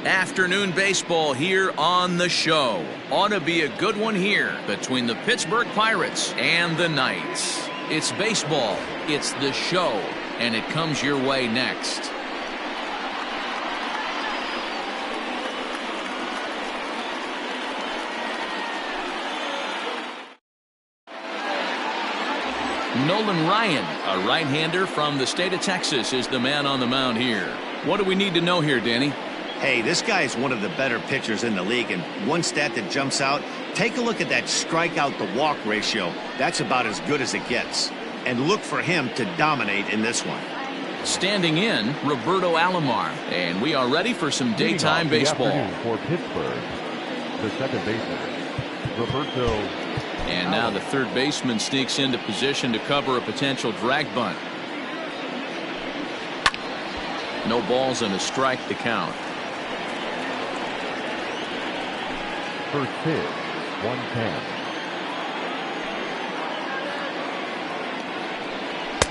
Afternoon baseball here on the show. Ought to be a good one here between the Pittsburgh Pirates and the Knights. It's baseball, it's the show, and it comes your way next. Nolan Ryan, a right-hander from the state of Texas, is the man on the mound here. What do we need to know here, Danny? Hey, this guy is one of the better pitchers in the league, and one stat that jumps out, take a look at that strikeout to walk ratio. That's about as good as it gets. And look for him to dominate in this one. Standing in, Roberto Alomar, and we are ready for some daytime baseball. For Pittsburgh, the second baseman, Roberto. And now the third baseman sneaks into position to cover a potential drag bunt. No balls and a strike to count. First pitch, 1-10.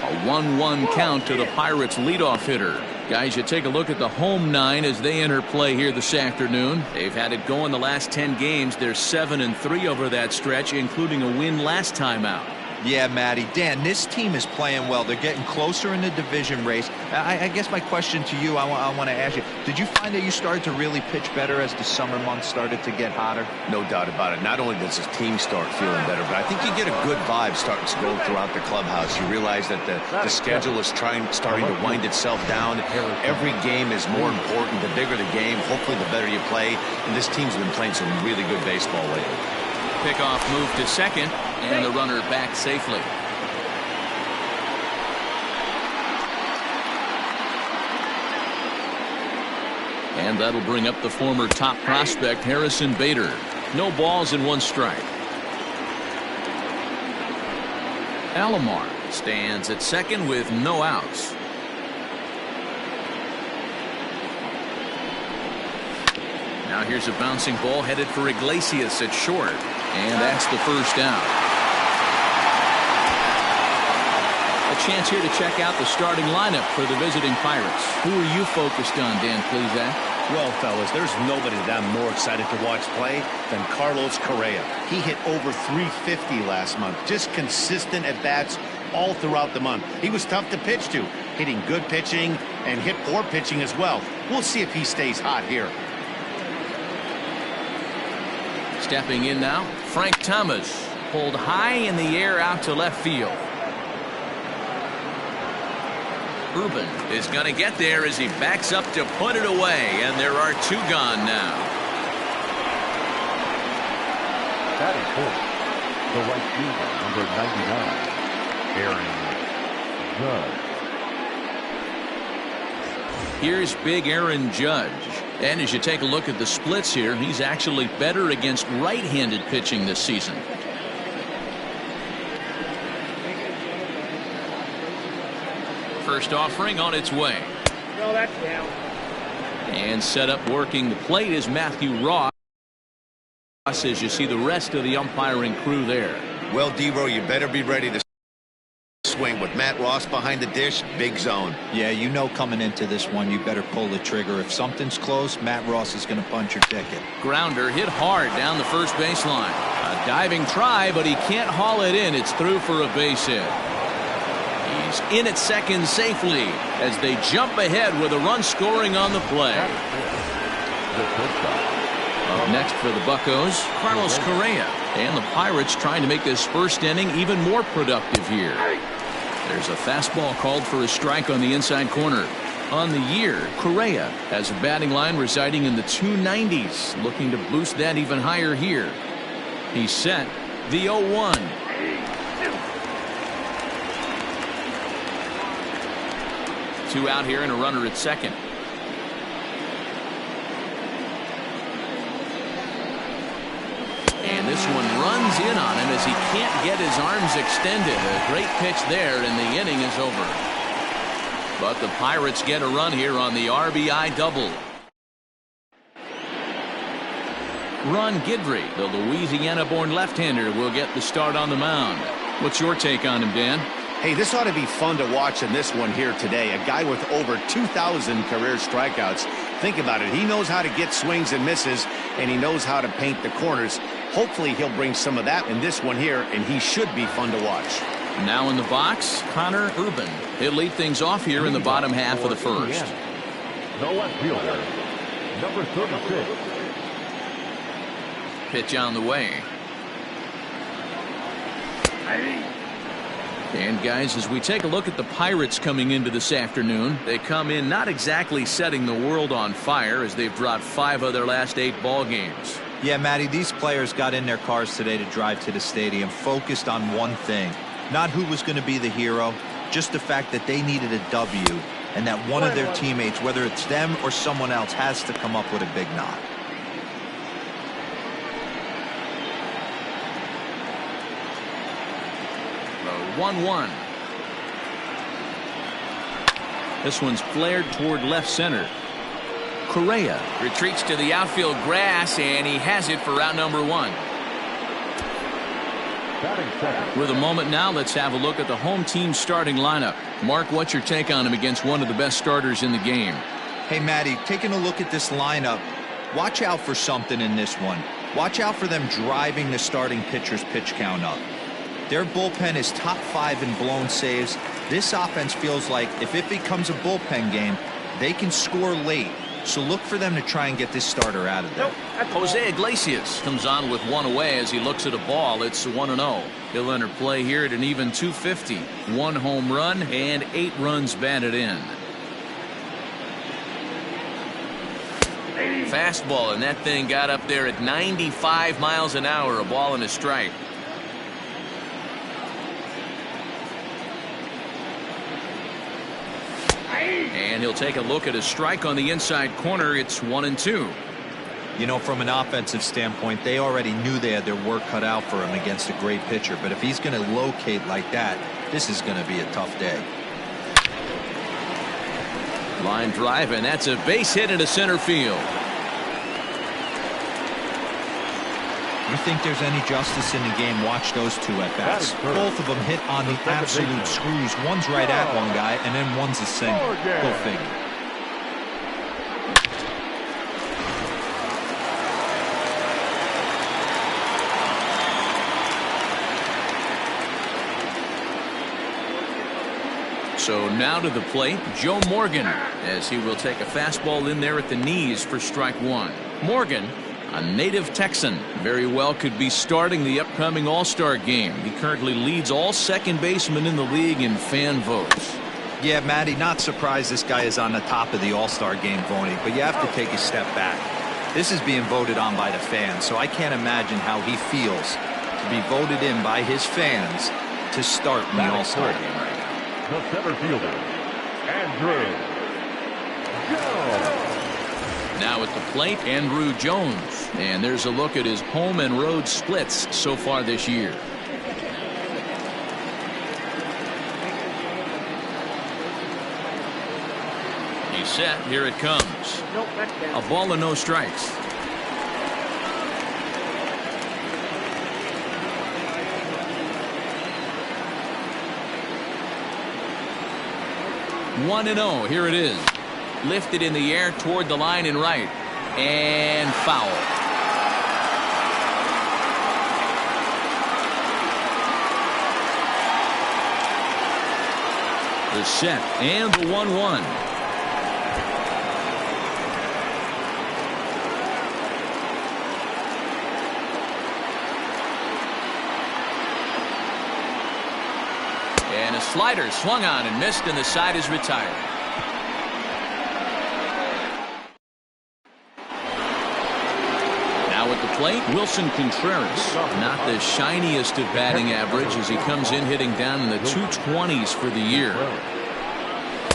A 1-1 count to the Pirates leadoff hitter. Guys, you take a look at the home nine as they enter play here this afternoon. They've had it going the last 10 games. They're 7-3 over that stretch, including a win last time out. Yeah, Matty. Dan, this team is playing well. They're getting closer in the division race. I guess my question to you, I want to ask you, did you find that you started to really pitch better as the summer months started to get hotter? No doubt about it. Not only does his team start feeling better, but I think you get a good vibe starting to go throughout the clubhouse. You realize that the schedule is starting to wind itself down. Every game is more important. The bigger the game, hopefully the better you play. And this team's been playing some really good baseball lately. Pickoff move to second, and the runner back safely. And that'll bring up the former top prospect, Harrison Bader. No balls and one strike. Alomar stands at second with no outs. Now here's a bouncing ball headed for Iglesias at short. And that's the first down. A chance here to check out the starting lineup for the visiting Pirates. Who are you focused on, Dan Plezak? Well, fellas, there's nobody that I'm more excited to watch play than Carlos Correa. He hit over 350 last month. Just consistent at-bats all throughout the month. He was tough to pitch to, hitting good pitching and hit poor pitching as well. We'll see if he stays hot here. Stepping in now, Frank Thomas, pulled high in the air out to left field. Urban is going to get there as he backs up to put it away, and there are two gone now. Batting fourth, the right fielder, number 99, Aaron Judge. Here's big Aaron Judge. And as you take a look at the splits here, he's actually better against right-handed pitching this season. First offering on its way. No, that's down. And set up working the plate is Matthew Ross as you see the rest of the umpiring crew there. Well, D-Row, you better be ready to swing with Matt Ross behind the dish. Big zone. Yeah, you know coming into this one, you better pull the trigger. If something's close, Matt Ross is going to punch your ticket. Grounder hit hard down the first baseline. A diving try, but he can't haul it in. It's through for a base hit. He's in at second safely as they jump ahead with a run scoring on the play. Up next for the Buccos, Carlos Correa. And the Pirates trying to make this first inning even more productive here. There's a fastball called for a strike on the inside corner. On the year, Correa has a batting line residing in the 290s, looking to boost that even higher here. He's set the 0-1. Two out here and a runner at second. And this one runs in on him as he can't get his arms extended. A great pitch there, and the inning is over. But the Pirates get a run here on the RBI double. Ron Guidry, the Louisiana-born left-hander, will get the start on the mound. What's your take on him, Dan? Hey, this ought to be fun to watch in this one here today. A guy with over 2,000 career strikeouts. Think about it. He knows how to get swings and misses, and he knows how to paint the corners. Hopefully he'll bring some of that in this one here, and he should be fun to watch. Now in the box, Connor Urban. He'll lead things off here in the bottom half of the first. The left fielder, number 36. Pitch on the way. And guys, as we take a look at the Pirates coming into this afternoon, they come in not exactly setting the world on fire as they've dropped 5 of their last 8 ball games. Yeah, Matty, these players got in their cars today to drive to the stadium focused on one thing. Not who was going to be the hero, just the fact that they needed a W and that one of their teammates, whether it's them or someone else, has to come up with a big knock. The 1-1. This one's flared toward left center. Correa retreats to the outfield grass, and he has it for out number 1. With a moment now, let's have a look at the home team starting lineup. Mark, what's your take on him against one of the best starters in the game? Hey, Matty, taking a look at this lineup, watch out for something in this one. Watch out for them driving the starting pitcher's pitch count up. Their bullpen is top 5 in blown saves. This offense feels like if it becomes a bullpen game, they can score late. So look for them to try and get this starter out of there. Jose Iglesias comes on with 1 away as he looks at a ball. It's 1-0. He'll enter play here at an even .250. 1 home run and 8 runs batted in. Fastball, and that thing got up there at 95 miles an hour. A ball and a strike. And he'll take a look at a strike on the inside corner. It's 1-2. You know, from an offensive standpoint, they already knew they had their work cut out for him against a great pitcher. But if he's going to locate like that, this is going to be a tough day. Line drive, and that's a base hit into center field. You think there's any justice in the game? Watch those 2 at bats. Both of them hit on the absolute screws. One's right at one guy, and then one's a single. Go figure. So now to the plate, Joe Morgan, as he will take a fastball in there at the knees for strike 1. Morgan, a native Texan, very well could be starting the upcoming All-Star game. He currently leads all second basemen in the league in fan votes. Yeah, Matty, not surprised this guy is on the top of the All-Star game voting, but you have to take a step back. This is being voted on by the fans, so I can't imagine how he feels to be voted in by his fans to start in the All-Star game right now. The center fielder, Andrew Jones. Now at the plate, Andrew Jones. And there's a look at his home and road splits so far this year. He's set. Here it comes. A ball and no strikes. One and 0. Here it is. Lifted in the air toward the line and right. And foul. The set and the 1-1. And a slider swung on and missed, and the side is retired. Now at the plate, Wilson Contreras. Not the shiniest of batting average as he comes in hitting down in the 220s for the year.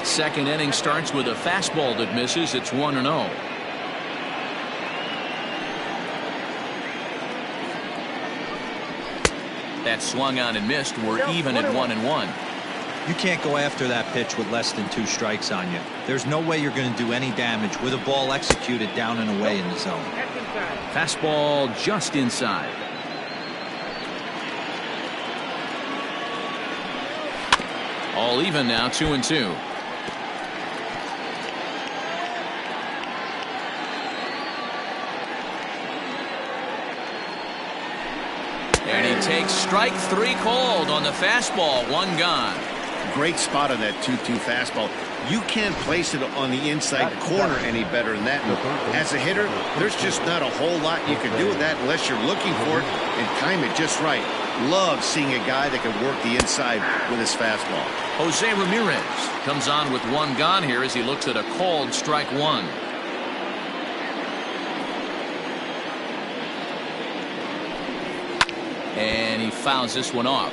Second inning starts with a fastball that misses. It's 1-0. That swung on and missed. We're even at 1-1. You can't go after that pitch with less than 2 strikes on you. There's no way you're going to do any damage with a ball executed down and away in the zone. Fastball just inside. All even now, 2-2. takes strike 3 called on the fastball. 1 gone. Great spot on that 2-2 fastball. You can't place it on the inside corner any better than that. And as a hitter, there's just not a whole lot you can do with that unless you're looking for it and time it just right. Love seeing a guy that can work the inside with his fastball. Jose Ramirez comes on with 1 gone here as he looks at a called strike 1. And he fouls this one off.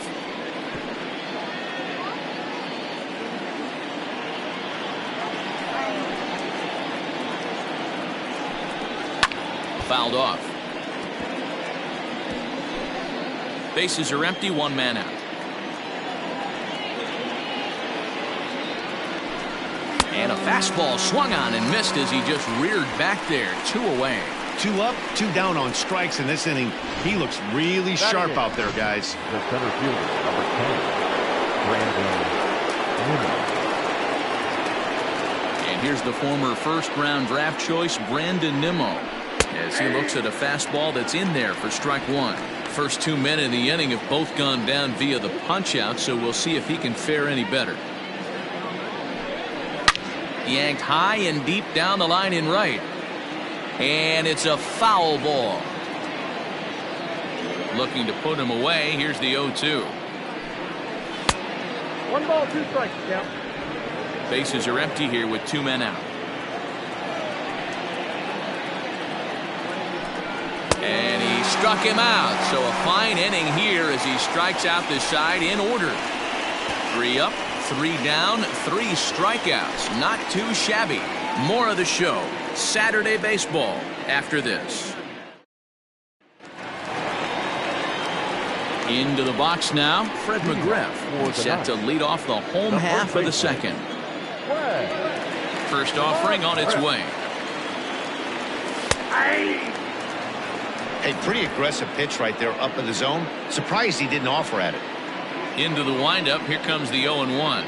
Fouled off. Bases are empty, 1 man out. And a fastball swung on and missed as he just reared back there. 2 away. 2 up, 2 down on strikes in this inning. He looks really sharp out there, guys. The center fielder, number 10, Brandon Nolan. And here's the former first-round draft choice, Brandon Nimmo, as he looks at a fastball that's in there for strike 1. First 2 men in the inning have both gone down via the punch-out, so we'll see if he can fare any better. Yanked high and deep down the line in right. And it's a foul ball. Looking to put him away. Here's the 0-2. 1 ball, 2 strikes, count. Bases are empty here with 2 men out. And he struck him out. So a fine inning here as he strikes out this side in order. 3 up, 3 down, 3 strikeouts. Not too shabby. More of the show. Saturday baseball after this. Into the box now, Fred McGriff set to lead off the home half of the second. First offering on its way. A pretty aggressive pitch right there up in the zone. Surprised he didn't offer at it. Into the windup. Here comes the 0-1.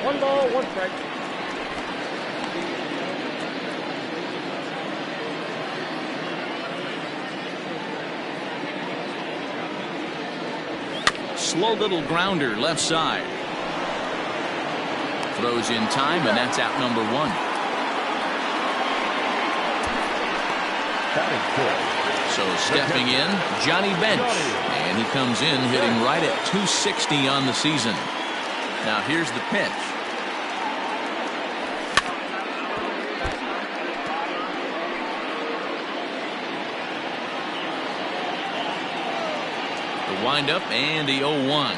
1 ball, 1 strike. Slow little grounder left side. Throws in time, and that's out number 1. So stepping in, Johnny Bench. And he comes in hitting right at 260 on the season. Now here's the pitch. The windup and the 0-1.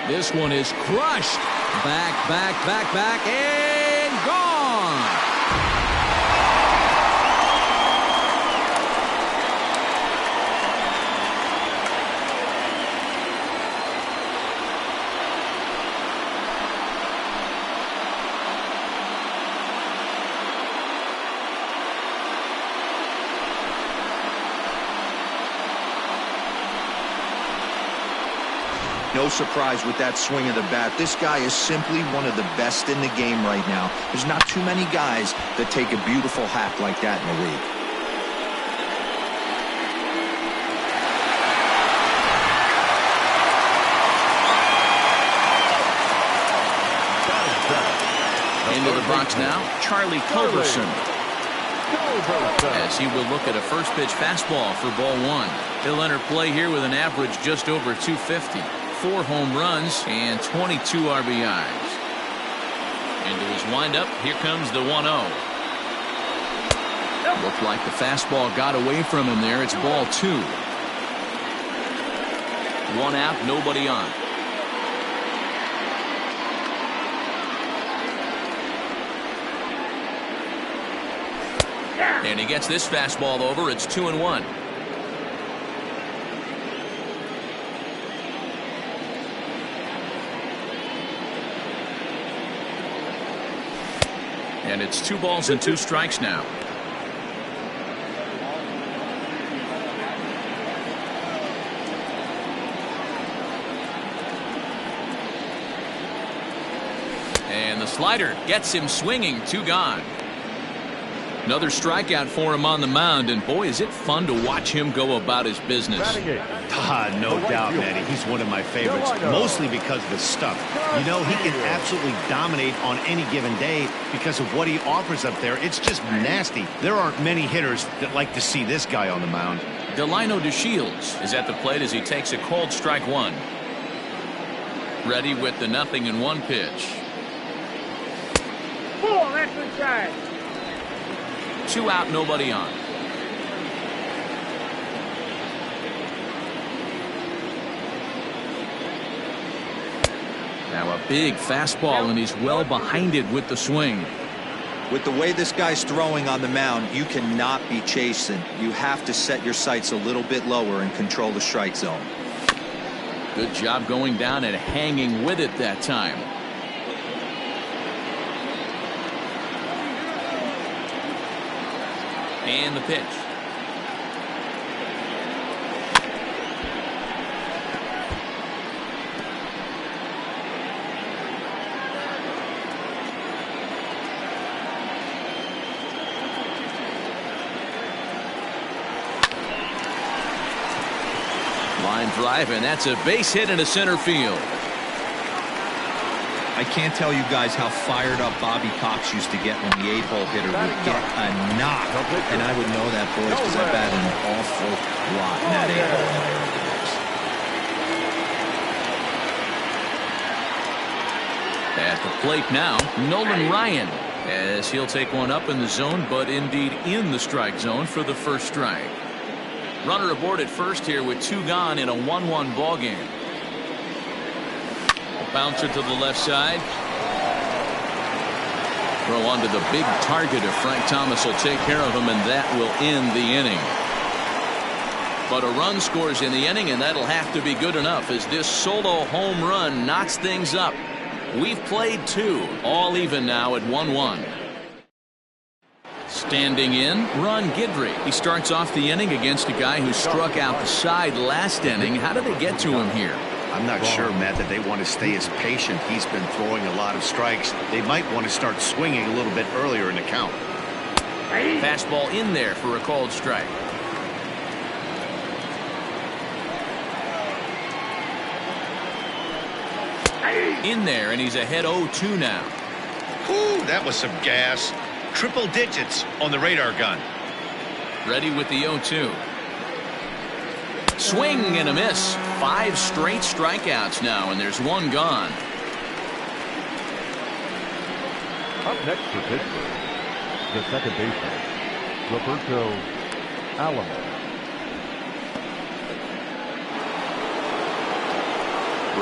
This one is crushed. Back, and gone. No surprise with that swing of the bat. This guy is simply one of the best in the game right now. There's not too many guys that take a beautiful hack like that in the league. Into the box now, Charlie Culberson. As he will look at a first pitch fastball for ball 1. He'll enter play here with an average just over 250. 4 home runs and 22 RBIs. Into his windup, here comes the 1-0. Looked like the fastball got away from him there. It's ball 2. 1 out, nobody on. And he gets this fastball over. It's 2-1. And it's 2 balls and 2 strikes now. And the slider gets him swinging. 2 gone. Another strikeout for him on the mound, and boy, is it fun to watch him go about his business. No doubt, Manny. He's one of my favorites, mostly because of his stuff. You know, he can absolutely dominate on any given day because of what he offers up there. It's just nasty. There aren't many hitters that like to see this guy on the mound. Delino DeShields is at the plate as he takes a called strike one. Ready with the 0-1 pitch. Ball, that's inside. 2 out, nobody on. Now a big fastball, and he's well behind it with the swing. With the way this guy's throwing on the mound, you cannot be chasing. You have to set your sights a little bit lower and control the strike zone. Good job going down and hanging with it that time. And the pitch. Line drive, and that's a base hit into center field. I can't tell you guys how fired up Bobby Cox used to get when the 8-hole hitter would get a knock. And I would know that, boys, because I batted an awful lot in that 8-hole. At the plate now, Nolan Ryan, as he'll take one up in the zone, but indeed in the strike zone for the first strike. Runner aboard at first here with 2 gone in a 1-1 ball game. Bouncer to the left side. Throw onto the big target of Frank Thomas will take care of him, and that will end the inning. But a run scores in the inning, and that'll have to be good enough as this solo home run knocks things up. We've played 2, all even now at 1-1. Standing in, Ron Guidry. He starts off the inning against a guy who struck out the side last inning. How did they get to him here? I'm not sure, Matt, that they want to stay as patient. He's been throwing a lot of strikes. They might want to start swinging a little bit earlier in the count. Fastball in there for a called strike. In there, and he's ahead 0-2 now. Ooh, that was some gas. Triple digits on the radar gun. Ready with the 0-2. Swing and a miss. 5 straight strikeouts now, and there's 1 gone. Up next for Pittsburgh, the second baseman, Roberto Alomar.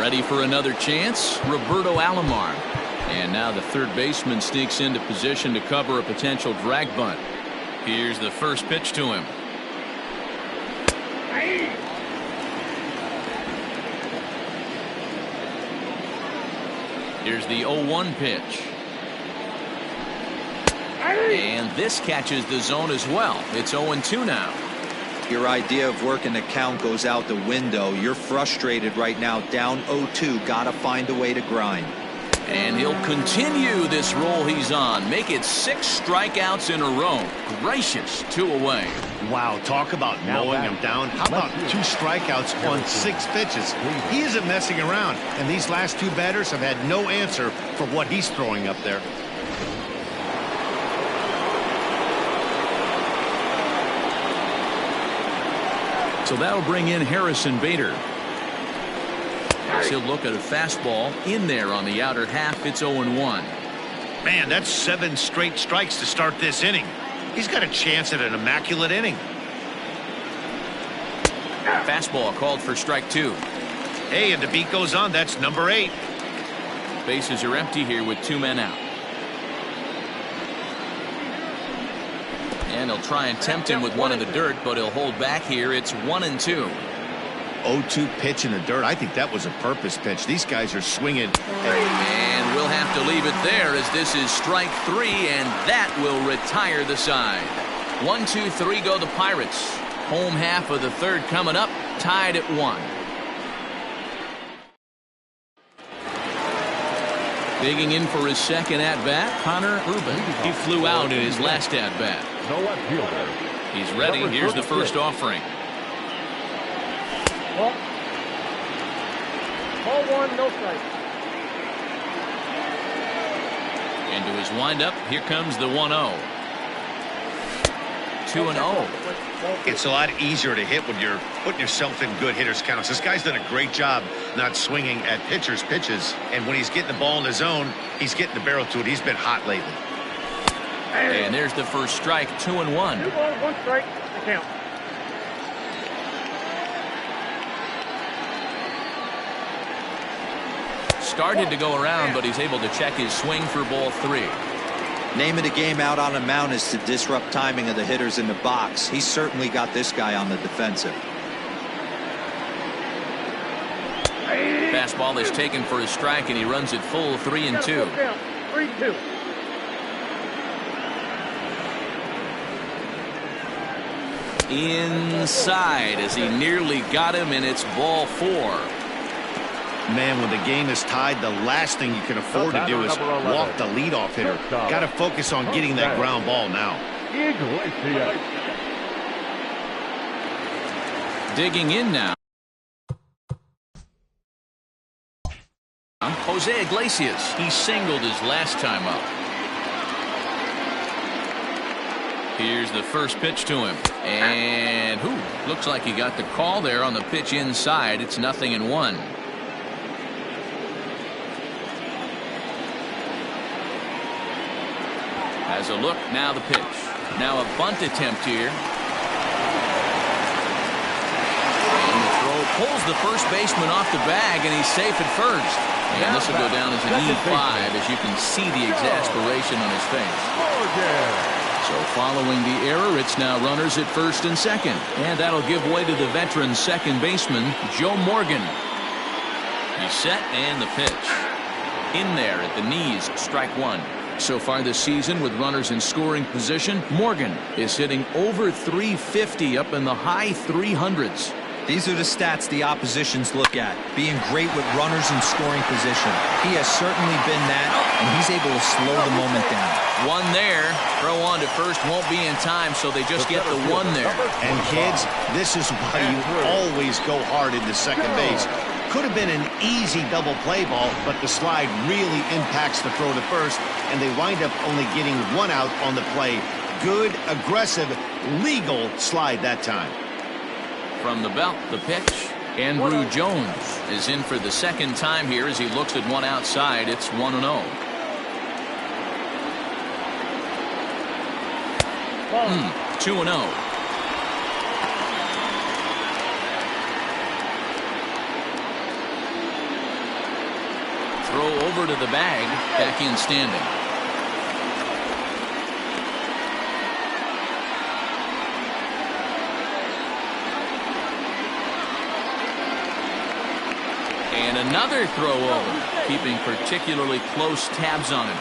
Ready for another chance, Roberto Alomar. And now the third baseman sneaks into position to cover a potential drag bunt. Here's the first pitch to him. Here's the 0-1 pitch. And this catches the zone as well. It's 0-2 now. Your idea of working the count goes out the window. You're frustrated right now, down 0-2. Gotta find a way to grind. And he'll continue this roll he's on. Make it 6 strikeouts in a row. Gracious, 2 away. Wow, talk about mowing him down. How about 2 strikeouts on 6 pitches? He isn't messing around, and these last 2 batters have had no answer for what he's throwing up there. So that'll bring in Harrison Bader. He'll look at a fastball in there on the outer half. It's 0-1. Man, that's 7 straight strikes to start this inning. He's got a chance at an immaculate inning. Fastball called for strike 2. Hey, and the beat goes on. That's number 8. Bases are empty here with 2 men out. And he'll try and tempt him with one in the dirt, but he'll hold back here. It's 1-2. 0-2 pitch in the dirt. I think that was a purpose pitch. These guys are swinging. And we'll have to leave it there as this is strike 3, and that will retire the side. 1-2-3 go the Pirates. Home half of the third coming up, tied at 1. Digging in for his second at-bat, Connor Urban. He flew out in his last at-bat. The left fielder. He's ready. Number Here's the 36. first offering. Ball 1, no strike. Into his windup. Here comes the 1-0. 2-0. It's a lot easier to hit when you're putting yourself in good hitters counts. This guy's done a great job not swinging at pitchers' pitches. And when he's getting the ball in the zone, he's getting the barrel to it. He's been hot lately. And there's the first strike. 2-1. 2 balls, 1 strike. The count. Started to go around, but he's able to check his swing for ball 3. Name of the game out on a mound is to disrupt timing of the hitters in the box. He's certainly got this guy on the defensive. Fastball is taken for a strike, and he runs it full 3-2. 3-2. Inside as he nearly got him, and it's ball 4. Man, when the game is tied, the last thing you can afford to do is walk the leadoff hitter. Got to focus on getting that ground ball now. Iglesias. Digging in now. Jose Iglesias. He singled his last time up. Here's the first pitch to him. And looks like he got the call there on the pitch inside. It's 0-1. Has a look, now the pitch. Now a bunt attempt here. And the throw pulls the first baseman off the bag, and he's safe at first. And this will go down as an E5, as you can see the exasperation on his face. So following the error, it's now runners at first and second. And that'll give way to the veteran second baseman, Joe Morgan. He's set, and the pitch. In there at the knees, strike 1. So far this season, with runners in scoring position, Morgan is hitting over .350 up in the high 300s. These are the stats the oppositions look at. Being great with runners in scoring position. He has certainly been that, and he's able to slow the moment down. One there. Throw on to first won't be in time, so they just get the one there. And kids, this is why you always go hard into second base. Could have been an easy double play ball, but the slide really impacts the throw to first, and they wind up only getting one out on the play. Good, aggressive, legal slide that time. From the belt, the pitch. Andrew Jones is in for the second time here as he looks at one outside. It's 1-0. 2-0. Throw over to the bag, back in standing. And another throw over, keeping particularly close tabs on him.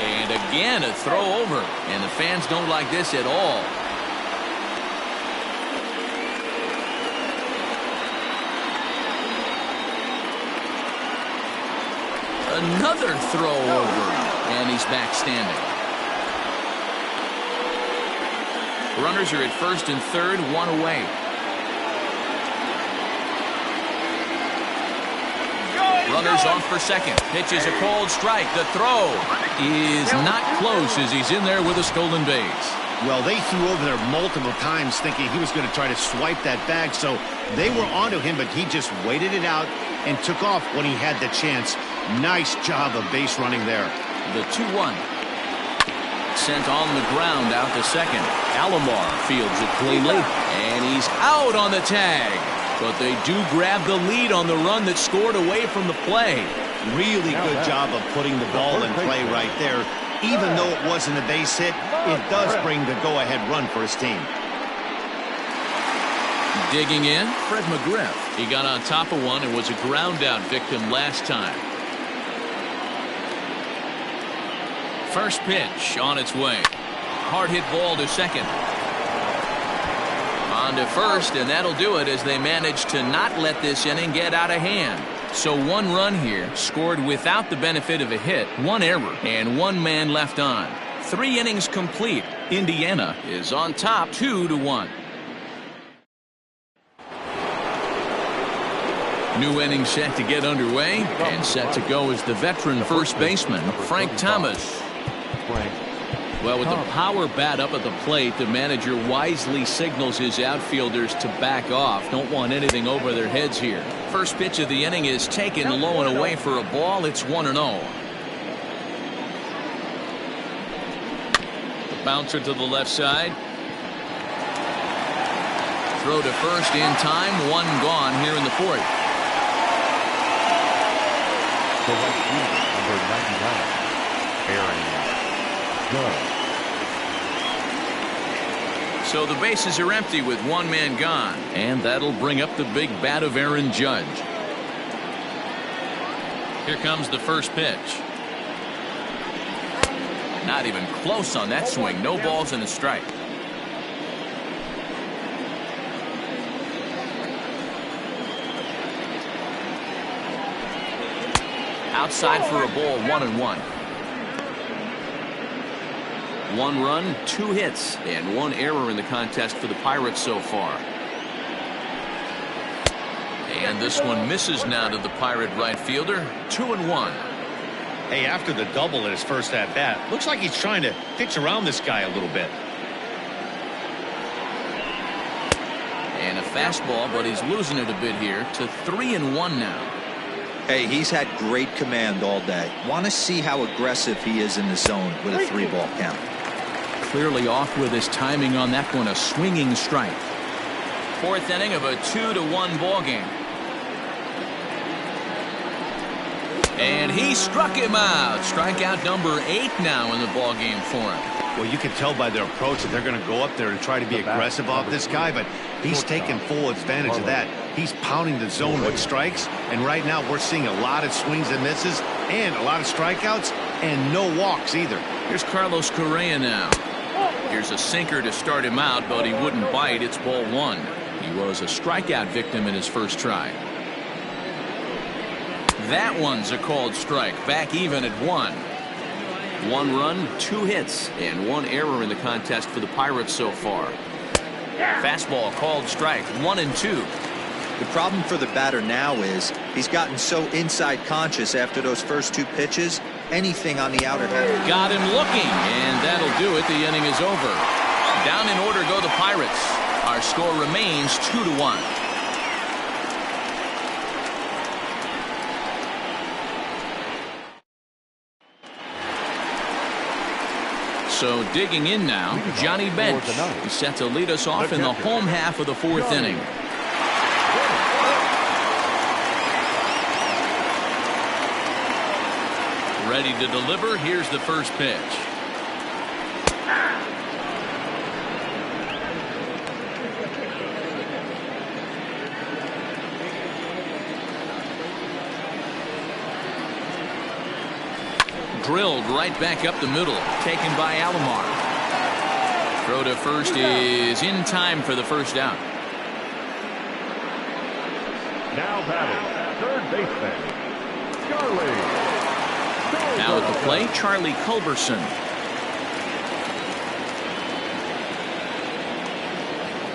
And again, a throw over. And the fans don't like this at all. Another throw over. And he's back standing. Runners are at first and third, one away. Runners off for second. Pitch is a called strike. The throw is not close as he's in there with a stolen base. Well, they threw over there multiple times thinking he was going to try to swipe that bag, so they were onto him, but he just waited it out and took off when he had the chance. Nice job of base running there. The 2-1. Sent on the ground out to second. Alomar fields it cleanly, and he's out on the tag. But they do grab the lead on the run that scored away from the play. Really good job of putting the ball in play right there. Even though it wasn't a base hit, it does bring the go-ahead run for his team. Digging in, Fred McGriff. He got on top of one and was a ground-out victim last time. First pitch on its way. Hard hit ball to second. On to first, and that'll do it as they manage to not let this inning get out of hand. So 1 run here, scored without the benefit of a hit, 1 error, and 1 man left on. 3 innings complete. Indiana is on top 2-1. New inning set to get underway, and set to go is the veteran first baseman, Frank Thomas. Well, with the power bat up at the plate, the manager wisely signals his outfielders to back off. Don't want anything over their heads here. First pitch of the inning is taken low and away for a ball. It's 1-0. The bouncer to the left side. Throw to first in time. 1 gone here in the 4th. The right fielder, number 99, Aaron Judge. So the bases are empty with 1 man gone, and that'll bring up the big bat of Aaron Judge. Here comes the first pitch. Not even close on that swing. No balls and a strike. Outside for a ball, 1-1. 1 run, 2 hits, and 1 error in the contest for the Pirates so far. And this one misses now to the Pirate right fielder. 2-1. Hey, after the double at his first at bat, looks like he's trying to pitch around this guy a little bit. And a fastball, but he's losing it a bit here to 3-1 now. Hey, he's had great command all day. Want to see how aggressive he is in the zone with a 3-ball count. Clearly off with his timing on that one. A swinging strike. 4th inning of a 2-1 ball game. And he struck him out. Strikeout number 8 now in the ball game for him. Well, you can tell by their approach that they're going to go up there and try to be aggressive off this guy, but he's taking full advantage of that. He's pounding the zone with strikes, and right now we're seeing a lot of swings and misses and a lot of strikeouts and no walks either. Here's Carlos Correa now. Here's a sinker to start him out, but he wouldn't bite. It's ball 1. He was a strikeout victim in his first try. That one's a called strike. Back even at 1. 1 run, 2 hits, and 1 error in the contest for the Pirates so far. Fastball called strike. 1-2. The problem for the batter now is he's gotten so inside conscious after those first 2 pitches. Anything on the outer half. Got him looking, and that'll do it. The inning is over. Down in order go the Pirates. Our score remains 2-1. So digging in now, Johnny Bench. He's set to lead us off in the home half of the 4th inning. Ready to deliver. Here's the first pitch. Drilled right back up the middle. Taken by Alomar. Throw to first is in time for the first out. Now batting, third baseman, Charlie. Now at the plate, Charlie Culberson.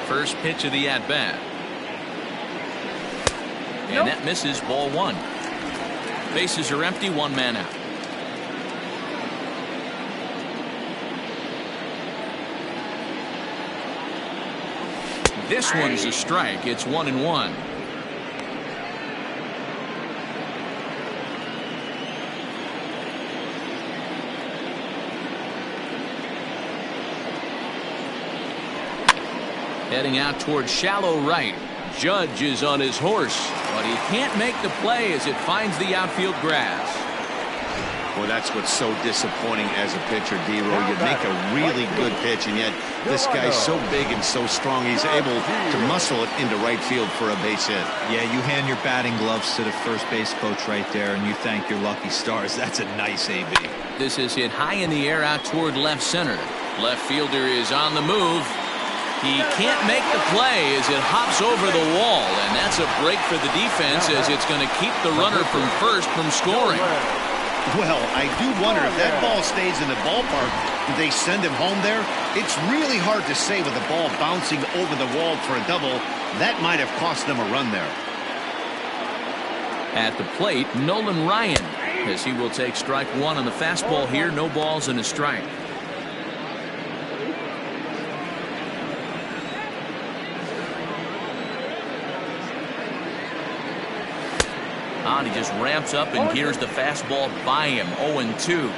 First pitch of the at-bat. And that misses, ball 1. Bases are empty, 1 man out. This one's a strike. It's 1-1. Heading out towards shallow right. Judge is on his horse, but he can't make the play as it finds the outfield grass. Well, that's what's so disappointing as a pitcher, D-Roll. You make a really good pitch, and yet this guy's so big and so strong, he's able to muscle it into right field for a base hit. Yeah, you hand your batting gloves to the first base coach right there, and you thank your lucky stars. That's a nice AB. This is hit high in the air out toward left center. Left fielder is on the move. He can't make the play as it hops over the wall, and that's a break for the defense as it's going to keep the runner from first from scoring. Well, I do wonder if that ball stays in the ballpark, do they send him home there? It's really hard to say with the ball bouncing over the wall for a double. That might have cost them a run there. At the plate, Nolan Ryan, as he will take strike one on the fastball here. No balls and a strike. He just ramps up and here's the fastball by him. 0-2.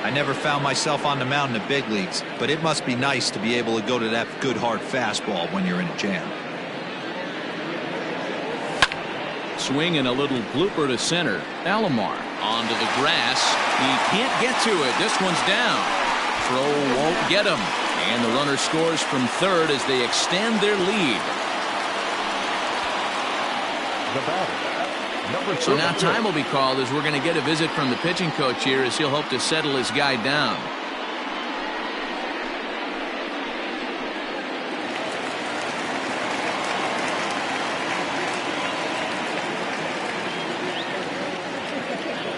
I never found myself on the mound in the big leagues, but it must be nice to be able to go to that good hard fastball when you're in a jam. Swing and a little blooper to center. Alomar onto the grass. He can't get to it. This one's down. Throw won't get him. And the runner scores from third as they extend their lead. The batter, number So now 32. time will be called as we're going to get a visit from the pitching coach here as he'll hope to settle his guy down.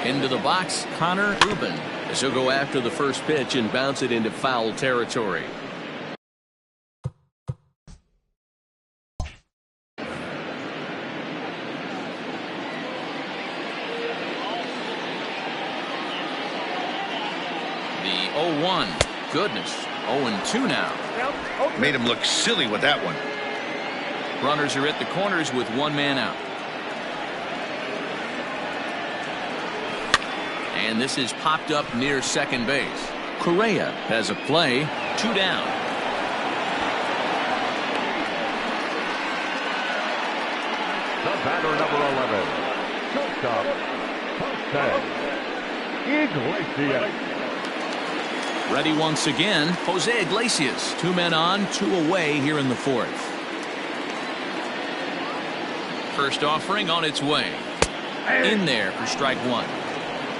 Into the box, Connor Rubin, as he'll go after the first pitch and bounce it into foul territory. The 0-1. Goodness. 0-2 now. Made him look silly with that one. Runners are at the corners with one man out. And this is popped up near second base. Correa has a play. 2 down. The batter, number 11. Shortstop, Jose Iglesias. Ready once again. Jose Iglesias. 2 men on, 2 away here in the fourth. First offering on its way. In there for strike one.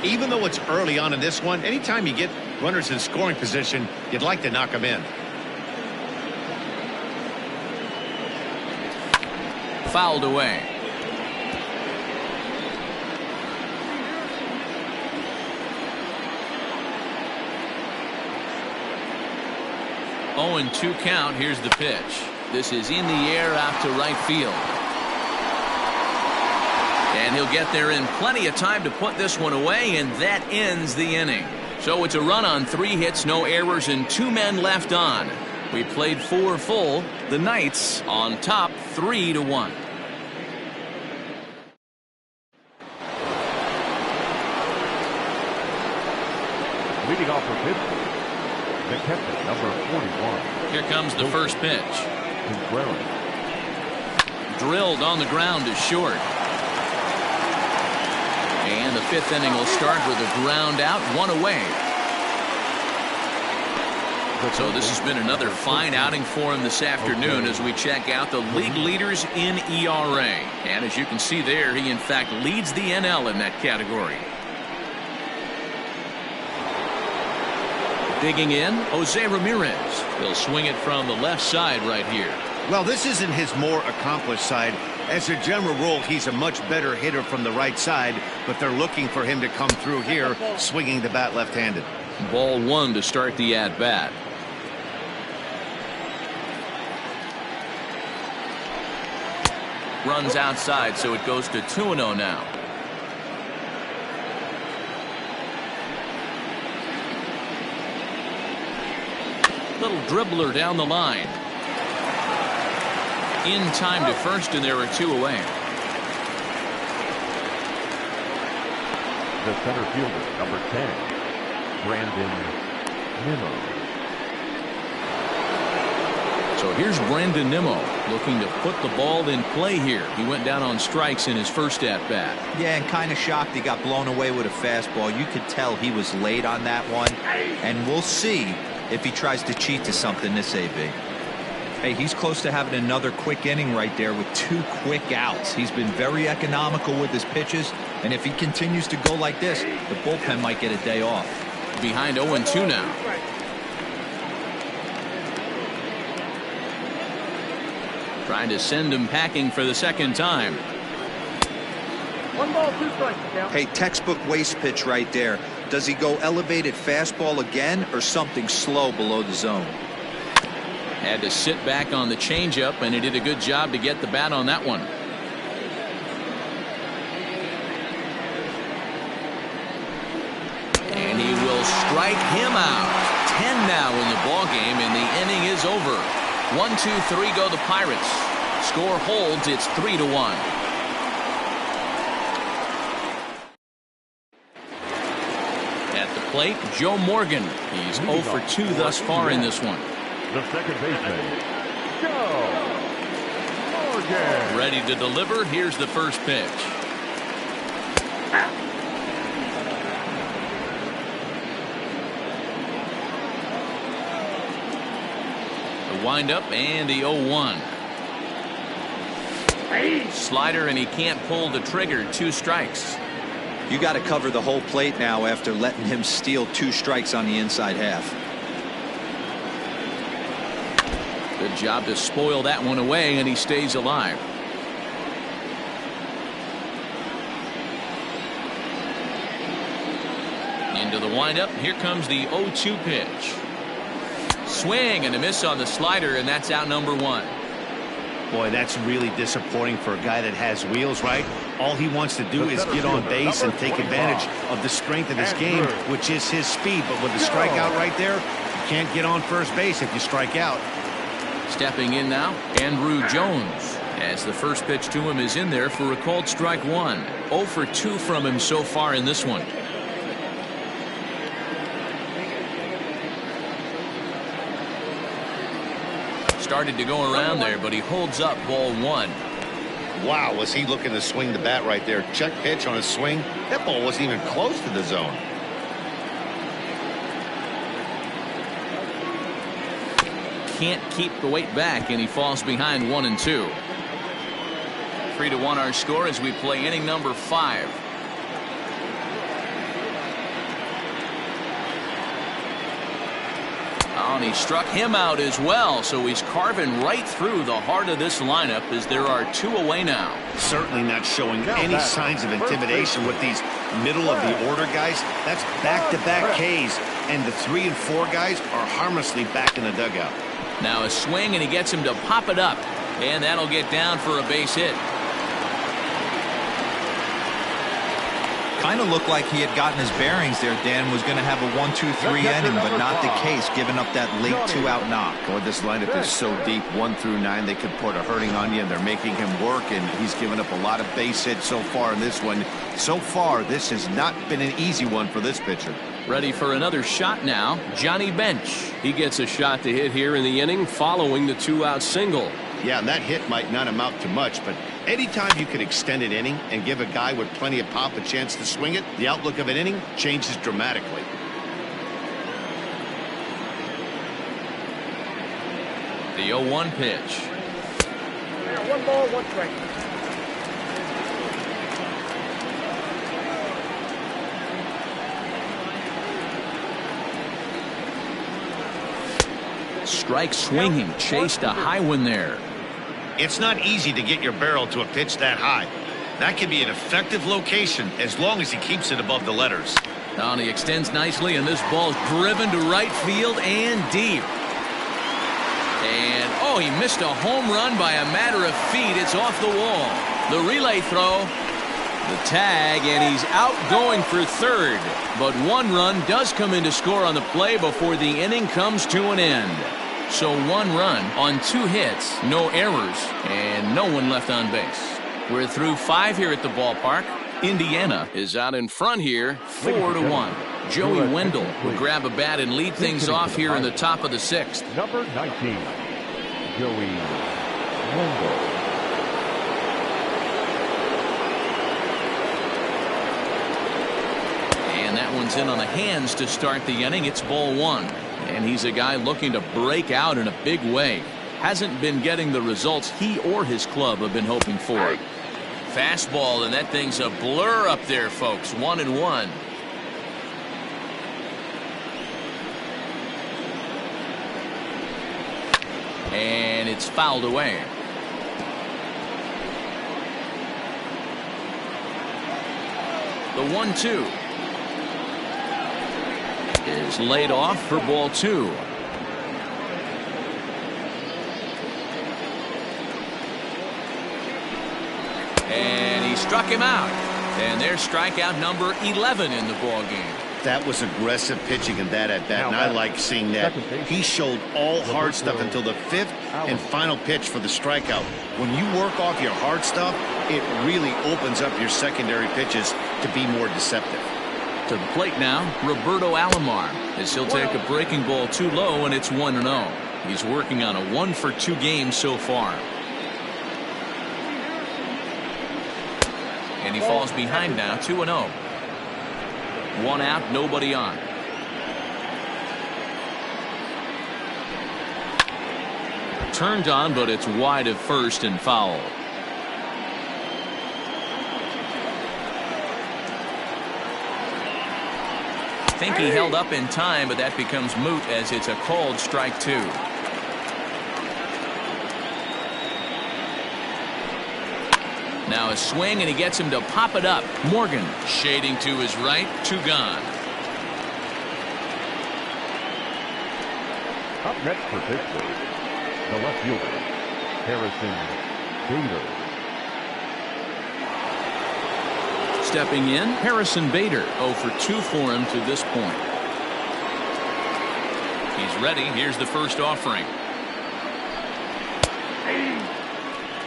Even though it's early on in this one, anytime you get runners in scoring position, you'd like to knock them in. Fouled away. Oh, and 2 count. Here's the pitch. This is in the air out to right field. And he'll get there in plenty of time to put this one away, and that ends the inning. So it's a run on 3 hits, no errors, and 2 men left on. We played 4 full. The Knights on top 3-1. Leading off for Pittsburgh, the catcher, number 41. Here comes the first pitch. Guidry. Drilled on the ground to short. And the 5th inning will start with a ground out, 1 away. So this has been another fine outing for him this afternoon as we check out the league leaders in ERA. And as you can see there, he in fact leads the NL in that category. Digging in, Jose Ramirez. He'll swing it from the left side right here. Well, this isn't his more accomplished side. As a general rule, he's a much better hitter from the right side, but they're looking for him to come through here, swinging the bat left-handed. Ball 1 to start the at-bat. Runs outside, so it goes to 2-0 now. Little dribbler down the line. In time to first, and there are 2 away. The center fielder, number 10, Brandon Nimmo. So here's Brandon Nimmo looking to put the ball in play here. He went down on strikes in his first at-bat. Yeah, and kind of shocked he got blown away with a fastball. You could tell he was late on that one, and we'll see if he tries to cheat to something this AB. Hey, he's close to having another quick inning right there with 2 quick outs. He's been very economical with his pitches, and if he continues to go like this, the bullpen might get a day off. Behind 0-2 now. Trying to send him packing for the second time. 1 ball, 2 strikes. Count. Hey, textbook waste pitch right there. Does he go elevated fastball again or something slow below the zone? Had to sit back on the changeup, and he did a good job to get the bat on that one. And he will strike him out. 10 now in the ball game, and the inning is over. 1, 2, 3 go the Pirates. Score holds. It's 3-1. At the plate, Joe Morgan. He's 0 for 2 thus far in this one. The second baseman, Joe Morgan. Ready to deliver. Here's the first pitch. The windup and the 0-1. Slider, and he can't pull the trigger. 2 strikes. You got to cover the whole plate now after letting him steal 2 strikes on the inside half. Good job to spoil that one away, and he stays alive. Into the windup. Here comes the 0-2 pitch. Swing and a miss on the slider, and that's out number 1. Boy, that's really disappointing for a guy that has wheels, right? All he wants to do is get on base and take advantage of the strength of his game, which is his speed. But with the strikeout right there, you can't get on first base if you strike out. Stepping in now, Andrew Jones, as the first pitch to him is in there for a called strike 1. 0 for 2 from him so far in this one. Started to go around there, but he holds up ball 1. Wow, was he looking to swing the bat right there? Check pitch on his swing. That ball wasn't even close to the zone. Can't keep the weight back, and he falls behind 1 and 2. 3-1 our score as we play inning number 5. Oh, and he struck him out as well, so he's carving right through the heart of this lineup as there are 2 away now. Certainly not showing any signs of intimidation with these middle of the order guys. That's back-to-back Ks, and the 3 and 4 guys are harmlessly back in the dugout. Now a swing, and he gets him to pop it up, and that'll get down for a base hit. Kind of looked like he had gotten his bearings there. Dan was going to have a 1-2-3 inning, but not the case, giving up that late 2-out knock. Boy, this lineup is so deep, 1 through 9. They could put a hurting on you, and they're making him work, and he's given up a lot of base hits so far in this one. So far, this has not been an easy one for this pitcher. Ready for another shot now, Johnny Bench. He gets a shot to hit here in the inning following the 2-out single. Yeah, and that hit might not amount to much, but anytime you can extend an inning and give a guy with plenty of pop a chance to swing it, the outlook of an inning changes dramatically. The 0-1 pitch. 1 ball, 1 strike. Strike swinging, chased a high one there. It's not easy to get your barrel to a pitch that high. That can be an effective location as long as he keeps it above the letters. Now he extends nicely, and this ball's driven to right field and deep. And, oh, he missed a home run by a matter of feet. It's off the wall. The relay throw. The tag, and he's out going for third. But 1 run does come in to score on the play before the inning comes to an end. So 1 run on 2 hits, no errors, and no one left on base. We're through 5 here at the ballpark. Indiana is out in front here, 4-1. Joey Wendell will grab a bat and lead things off here in the top of the 6th. Number 19, Joey Wendell. And that one's in on the hands to start the inning. It's ball 1. And he's a guy looking to break out in a big way. Hasn't been getting the results he or his club have been hoping for. Fastball, and that thing's a blur up there, folks. 1-1. And it's fouled away. The 1-2 is laid off for ball 2. And he struck him out. And there's strikeout number 11 in the ball game. That was aggressive pitching in that at bat, and I like seeing that. He showed all hard stuff until the 5th and final pitch for the strikeout. When you work off your hard stuff, it really opens up your secondary pitches to be more deceptive. To the plate now, Roberto Alomar, as he'll take a breaking ball too low, and it's 1-0. He's working on a 1-for-2 game so far. And he falls behind now, 2-0. 1 out, nobody on. Turned on, but it's wide of first and foul. I think he held up in time, but that becomes moot as it's a called strike 2. Now a swing, and he gets him to pop it up. Morgan shading to his right, 2 gone. Up next for Pittsburgh, the left fielder, Harrison Bader. Stepping in, Harrison Bader, 0 for 2 for him to this point. He's ready. Here's the first offering.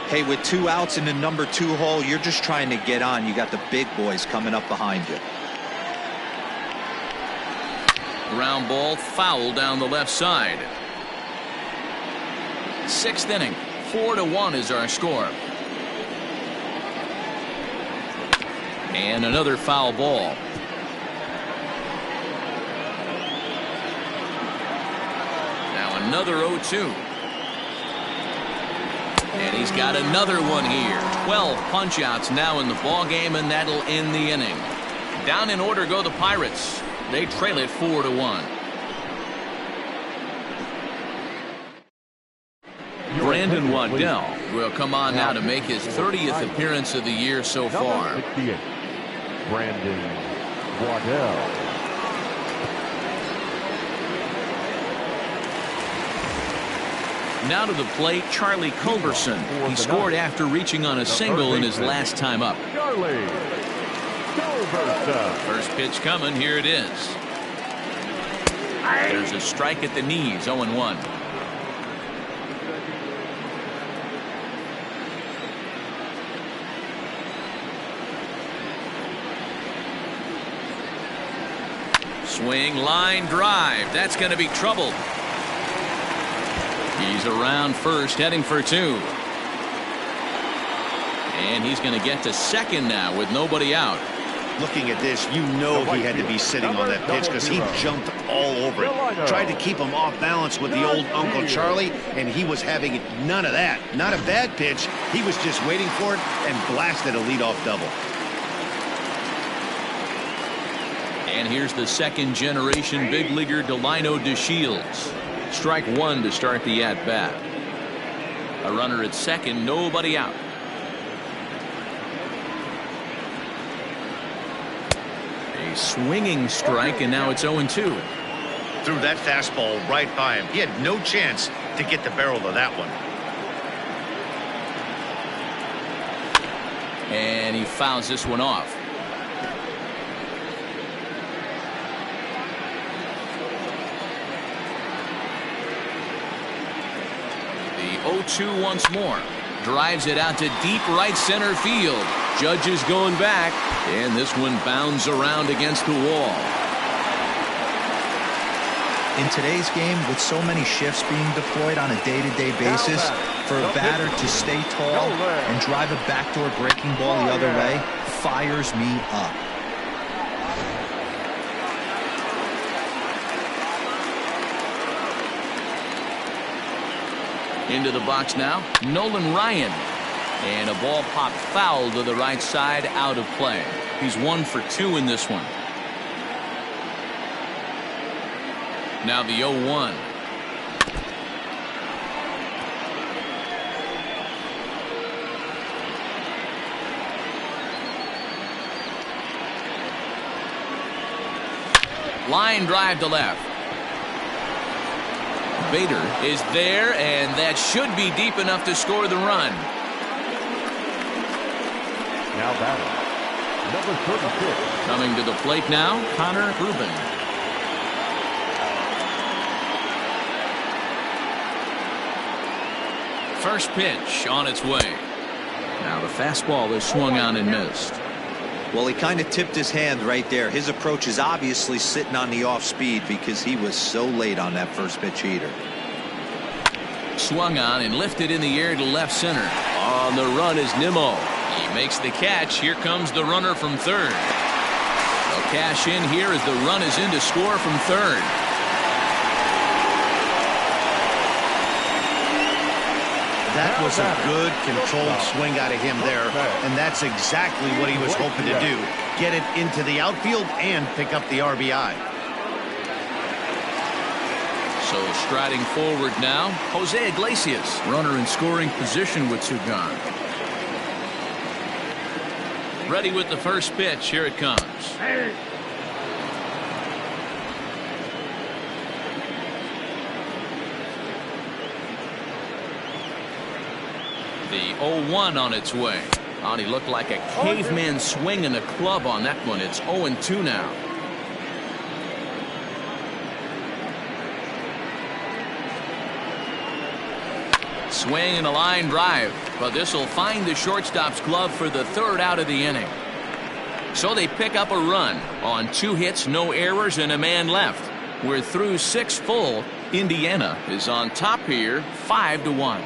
Hey, with 2 outs in the number 2 hole, you're just trying to get on. You got the big boys coming up behind you. Ground ball, foul down the left side. 6th inning, 4-1 is our score. And another foul ball. Now another 0-2. And he's got another one here. 12 punch-outs now in the ball game, and that'll end the inning. Down in order go the Pirates. They trail it 4-1. Brandon Waddell will come on now to make his 30th appearance of the year so far. 68, Brandon Waddell. Now to the plate, Charlie Culberson. He scored after reaching on a single in his last time up. Charlie Culberson. First pitch coming. Here it is. There's a strike at the knees. 0-1. Swing, line drive. That's going to be trouble. He's around first, heading for 2. And he's going to get to second now with nobody out. Looking at this, you know he had to be sitting on that pitch because he jumped all over it. Tried to keep him off balance with the old Uncle Charlie, and he was having none of that. Not a bad pitch. He was just waiting for it and blasted a leadoff double. And here's the second generation big leaguer Delino DeShields. Strike 1 to start the at-bat. A runner at second, nobody out. A swinging strike, and now it's 0-2. Threw that fastball right by him. He had no chance to get the barrel of that one. And he fouls this one off. The 0-2 once more. Drives it out to deep right center field. Judge is going back, and this one bounds around against the wall. In today's game, with so many shifts being deployed on a day-to-day basis, for a batter to stay tall and drive a backdoor breaking ball the other way fires me up. Into the box now, Nolan Ryan. And a ball popped foul to the right side, out of play. He's 1 for 2 in this one. Now the 0-1. Line drive to left. Bader is there, and that should be deep enough to score the run. Now batting, number 36. Coming to the plate now, Connor Rubin. First pitch on its way. Now the fastball is swung on and missed. Well, he kind of tipped his hand right there. His approach is obviously sitting on the off speed because he was so late on that first pitch heater. Swung on and lifted in the air to left center. On the run is Nimmo. He makes the catch. Here comes the runner from third. They'll cash in here as the run is in to score from third. That was a good controlled swing out of him there, and that's exactly what he was hoping to do. Get it into the outfield and pick up the RBI. So striding forward now, Jose Iglesias. Runner in scoring position with two gone. Ready with the first pitch. Here it comes. The 0-1 on its way. Oh, he looked like a caveman swinging a club on that one. It's 0-2 now. Swing and a line drive, but this will find the shortstop's glove for the third out of the inning. So they pick up a run on 2 hits, no errors, and a man left. We're through 6 full. Indiana is on top here, 5-1.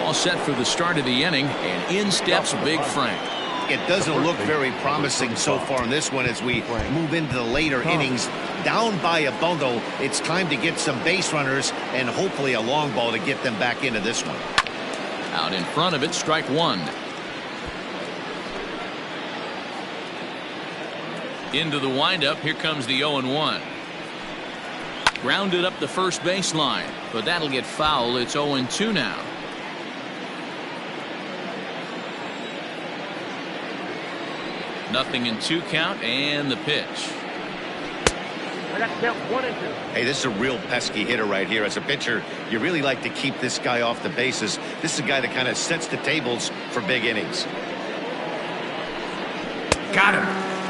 All set for the start of the inning, and in steps Big Frank. It doesn't look very promising so far in this one as we move into the later innings. Down by a bundle, it's time to get some base runners and hopefully a long ball to get them back into this one. Out in front of it, strike one. Into the windup, here comes the 0-1. Grounded up the first baseline, but that'll get foul. It's 0-2 now. Nothing in 2 count, and the pitch. I got to count 1 and 2. Hey, this is a real pesky hitter right here. As a pitcher, you really like to keep this guy off the bases. This is a guy that kind of sets the tables for big innings. Got him.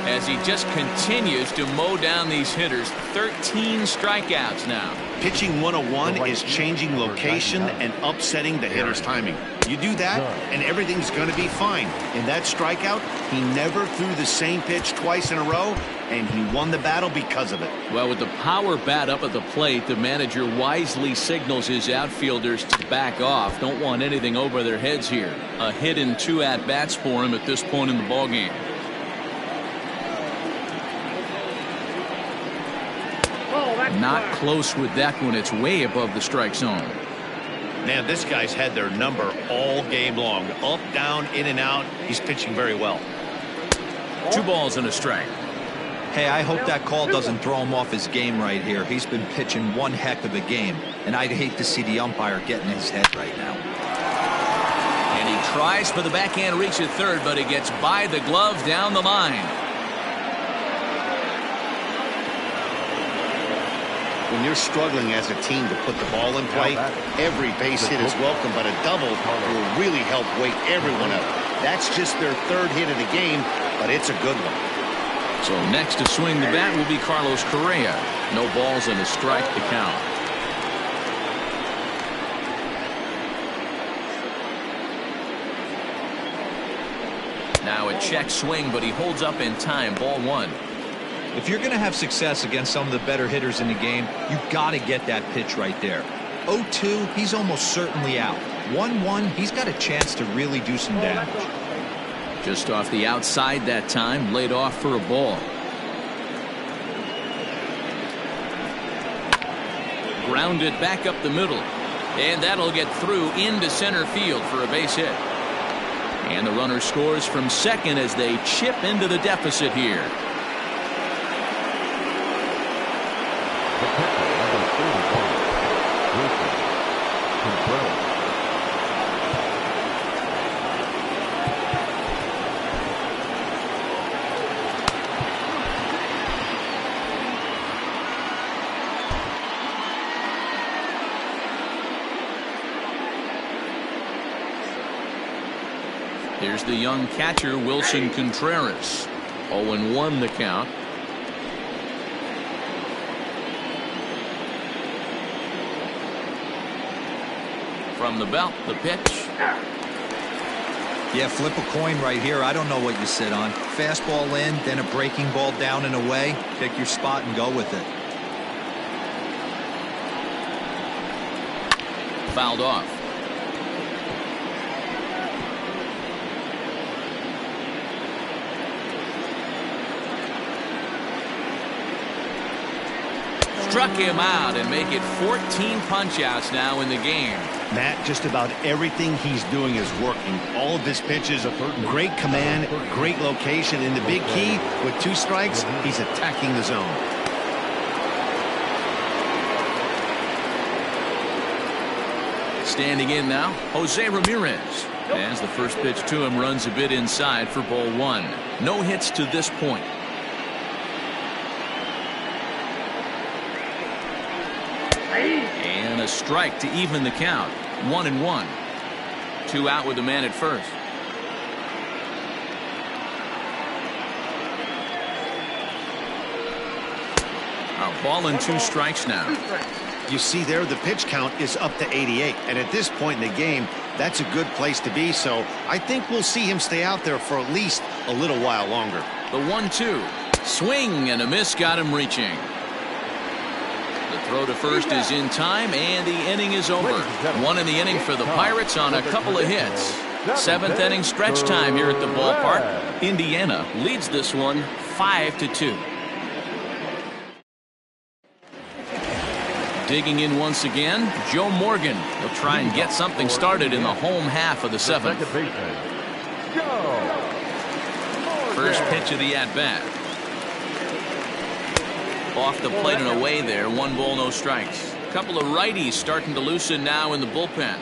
As he just continues to mow down these hitters. 13 strikeouts now. Pitching 101 is changing location and upsetting the hitter's timing. You do that, and everything's going to be fine. In that strikeout, he never threw the same pitch twice in a row, and he won the battle because of it. Well, with the power bat up at the plate, the manager wisely signals his outfielders to back off. Don't want anything over their heads here. A hit and 2 at-bats for him at this point in the ballgame. Not close with that one. It's way above the strike zone. Man, this guy's had their number all game long. Up, down, in and out. He's pitching very well. 2 balls and a strike. Hey, I hope that call doesn't throw him off his game right here. He's been pitching one heck of a game, and I'd hate to see the umpire get in his head right now. And he tries for the backhand reach at third, but he gets by the glove down the line. When you're struggling as a team to put the ball in play, every base hit is welcome, but a double will really help wake everyone up. That's just their 3rd hit of the game, but it's a good one. So next to swing the bat will be Carlos Correa. No balls and a strike to count. Now a check swing, but he holds up in time. Ball 1. If you're going to have success against some of the better hitters in the game, you've got to get that pitch right there. 0-2, he's almost certainly out. 1-1, he's got a chance to really do some damage. Just off the outside that time, laid off for a ball. Grounded back up the middle, and that'll get through into center field for a base hit. And the runner scores from second as they chip into the deficit here. Here's the young catcher, Wilson Contreras. 0-1 the count. From the belt, the pitch. Yeah, flip a coin right here. I don't know what you sit on. Fastball in, then a breaking ball down and away. Pick your spot and go with it. Fouled off. Struck him out and make it 14 punch-outs now in the game. Matt, just about everything he's doing is working. All of his pitches, great command, great location, and the big key, with 2 strikes, he's attacking the zone. Standing in now, Jose Ramirez. As the first pitch to him runs a bit inside for ball 1. No hits to this point. And a strike to even the count. 1-1. 2 out with the man at first. A ball and 2 strikes now. You see there, the pitch count is up to 88. And at this point in the game, that's a good place to be. So I think we'll see him stay out there for at least a little while longer. The 1-2. Swing and a miss got him reaching. The throw to first is in time, and the inning is over. 1 in the inning for the Pirates on a couple of hits. 7th inning stretch time here at the ballpark. Indiana leads this one 5-2. Digging in once again, Joe Morgan. He'll try and get something started in the home half of the 7th. First pitch of the at-bat. Off the plate and away there. 1 ball, no strikes. A couple of righties starting to loosen now in the bullpen.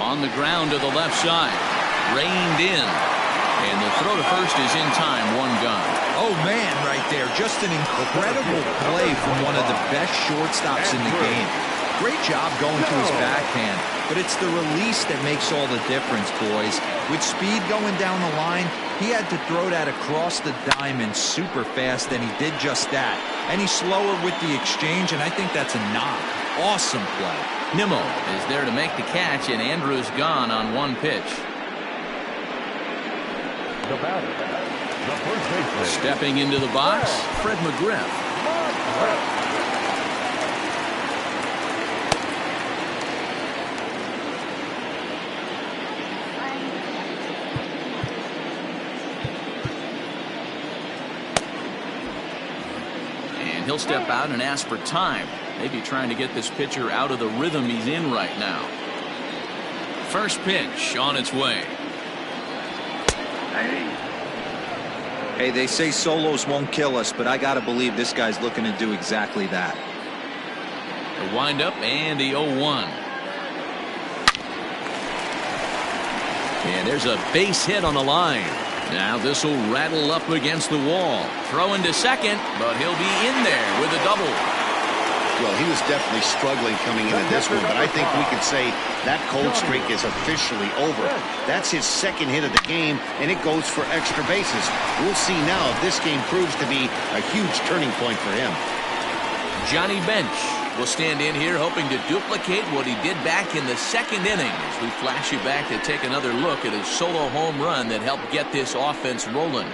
On the ground to the left side. Reined in. And the throw to first is in time. 1 gone. Oh, man, right there. Just an incredible play from one of the best shortstops in the game. Great job going to his backhand, but it's the release that makes all the difference, boys. With speed going down the line, he had to throw that across the diamond super fast, and he did just that. And he's slower with the exchange, and I think that's a knock. Awesome play. Nimmo is there to make the catch, and Andrews gone on 1 pitch. The batter, the first baseman. Stepping into the box, Fred McGriff. And he'll step out and ask for time. Maybe trying to get this pitcher out of the rhythm he's in right now. First pitch on its way. Hey, they say solos won't kill us, but I got to believe this guy's looking to do exactly that. The windup and the 0-1. And there's a base hit on the line. Now this will rattle up against the wall. Throwing to second, but he'll be in there with a double. Well, he was definitely struggling coming into this one, but I think we could say that cold streak is officially over. That's his 2nd hit of the game, and it goes for extra bases. We'll see now if this game proves to be a huge turning point for him. Johnny Bench will stand in here hoping to duplicate what he did back in the 2nd inning as we flash you back to take another look at his solo home run that helped get this offense rolling.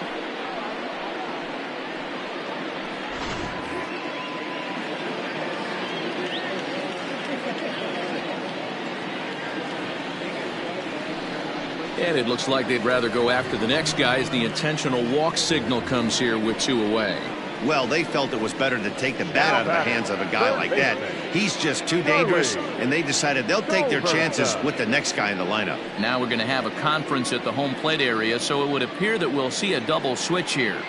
And it looks like they'd rather go after the next guy as the intentional walk signal comes here with 2 away. Well, they felt it was better to take the bat out of the hands of a guy like that. He's just too dangerous, and they decided they'll take their chances with the next guy in the lineup. Now we're going to have a conference at the home plate area, so it would appear that we'll see a double switch here.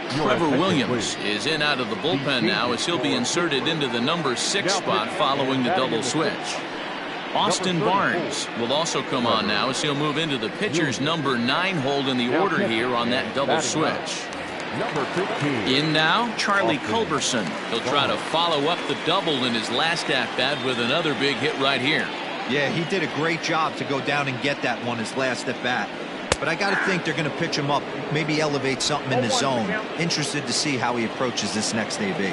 Trevor Williams is in out of the bullpen now as he'll be inserted into the number 6 spot following the double switch. Austin Barnes will also come on now as he'll move into the pitcher's number 9 hold in the order here on that double switch. Number 15. In now, Charlie Culberson. He'll try to follow up the double in his last at-bat with another big hit right here. Yeah, he did a great job to go down and get that one his last at-bat. But I got to think they're going to pitch him up, maybe elevate something in the zone. Interested to see how he approaches this next AB.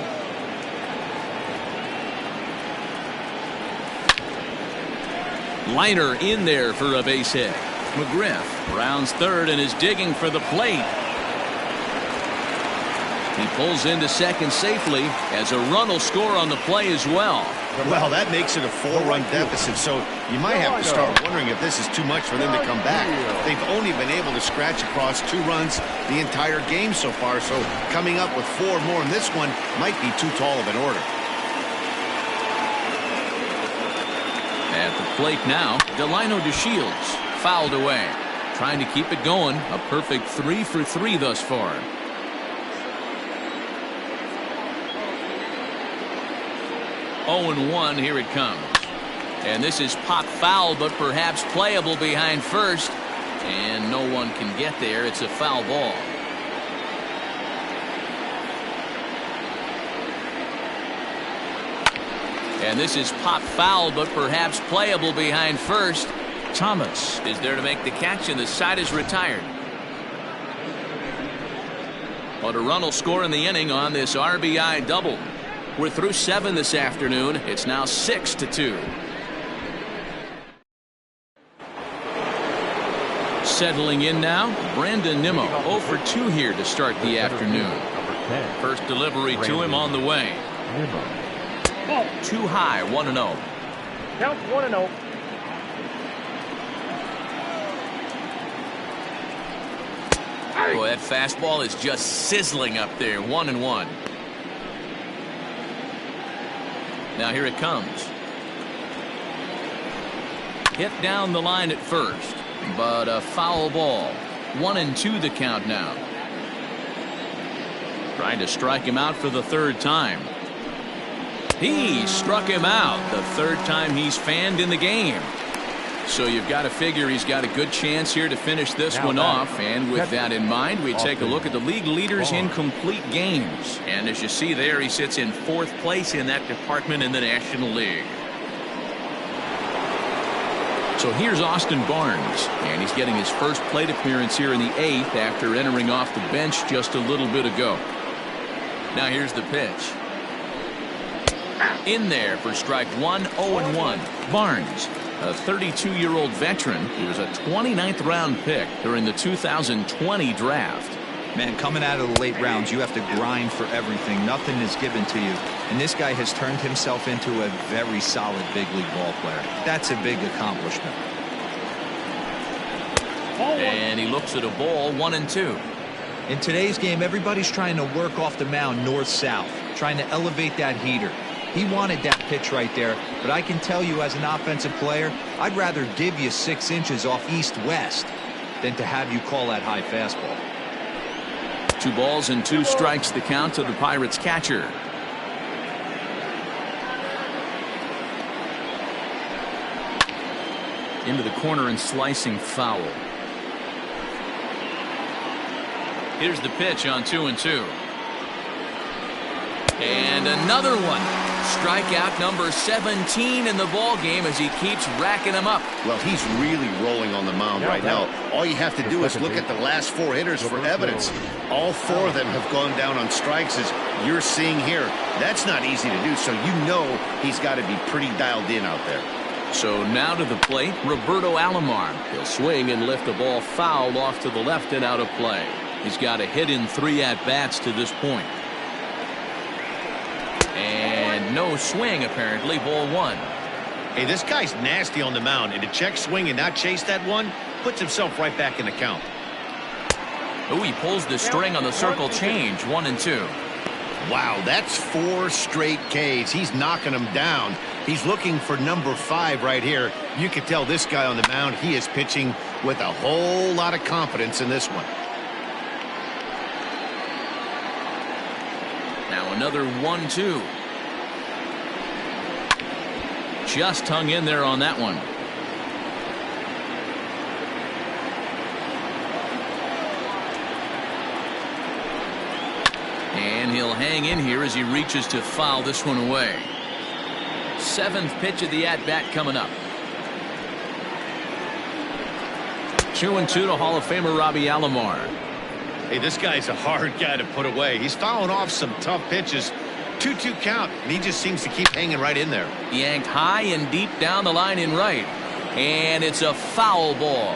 Liner in there for a base hit. McGriff rounds third and is digging for the plate. He pulls into second safely as a run will score on the play as well. Well, that makes it a 4-run deficit, so you might have to start wondering if this is too much for them to come back. They've only been able to scratch across 2 runs the entire game so far, so coming up with 4 more in this one might be too tall of an order. At the plate now, Delino DeShields fouled away. Trying to keep it going. A perfect 3 for 3 thus far. Oh and 1, here it comes. And this is pop foul, but perhaps playable behind first. And no one can get there. It's a foul ball. And this is pop foul, but perhaps playable behind first. Thomas is there to make the catch, and the side is retired. But a run will score in the inning on this RBI double. We're through 7 this afternoon. It's now 6-2. Settling in now, Brandon Nimmo 0 for 2 here to start the afternoon. First delivery to him on the way. Too high, 1-0. Count 1-0. Boy, that fastball is just sizzling up there. 1-1. Now here it comes. Hit down the line at first, but a foul ball. 1-2 the count now. Trying to strike him out for the 3rd time. He struck him out the 3rd time he's fanned in the game. So you've got to figure he's got a good chance here to finish this one off. And with that in mind, we take a look at the league leaders in complete games. And as you see there, he sits in 4th place in that department in the National League. So here's Austin Barnes, and he's getting his first plate appearance here in the 8th after entering off the bench just a little bit ago. Now here's the pitch. In there for strike 1, 0-1. Barnes, a 32-year-old veteran. He was a 29th round pick during the 2020 draft. Man, coming out of the late rounds, you have to grind for everything. Nothing is given to you. And this guy has turned himself into a very solid big league ball player. That's a big accomplishment. And he looks at a ball, 1-2. In today's game, everybody's trying to work off the mound north-south, trying to elevate that heater. He wanted that pitch right there, but I can tell you as an offensive player, I'd rather give you 6 inches off east-west than to have you call that high fastball. 2 balls and 2 strikes the count to the Pirates catcher. Into the corner and slicing foul. Here's the pitch on 2-2. And another one. Strikeout number 17 in the ball game as he keeps racking them up. Well, he's really rolling on the mound right now. All you have to do is look at the last 4 hitters for evidence. All 4 of them have gone down on strikes, as you're seeing here. That's not easy to do, so you know he's got to be pretty dialed in out there. So now to the plate, Roberto Alomar. He'll swing and lift the ball foul off to the left and out of play. He's got a hit in 3 at-bats to this point. And no swing, apparently. Ball 1. Hey, this guy's nasty on the mound, and to check swing and not chase that one puts himself right back in the count. Oh, he pulls the string on the circle change. 1-2. Wow, that's 4 straight Ks. He's knocking them down. He's looking for number 5 right here. You can tell this guy on the mound, he is pitching with a whole lot of confidence in this one. Now another 1-2. Just hung in there on that one. And he'll hang in here as he reaches to foul this one away. 7th pitch of the at-bat coming up. 2-2 to Hall of Famer Robbie Alomar. Hey, this guy's a hard guy to put away. He's fouling off some tough pitches. 2-2 count, and he just seems to keep hanging right in there. Yanked high and deep down the line in right. And it's a foul ball.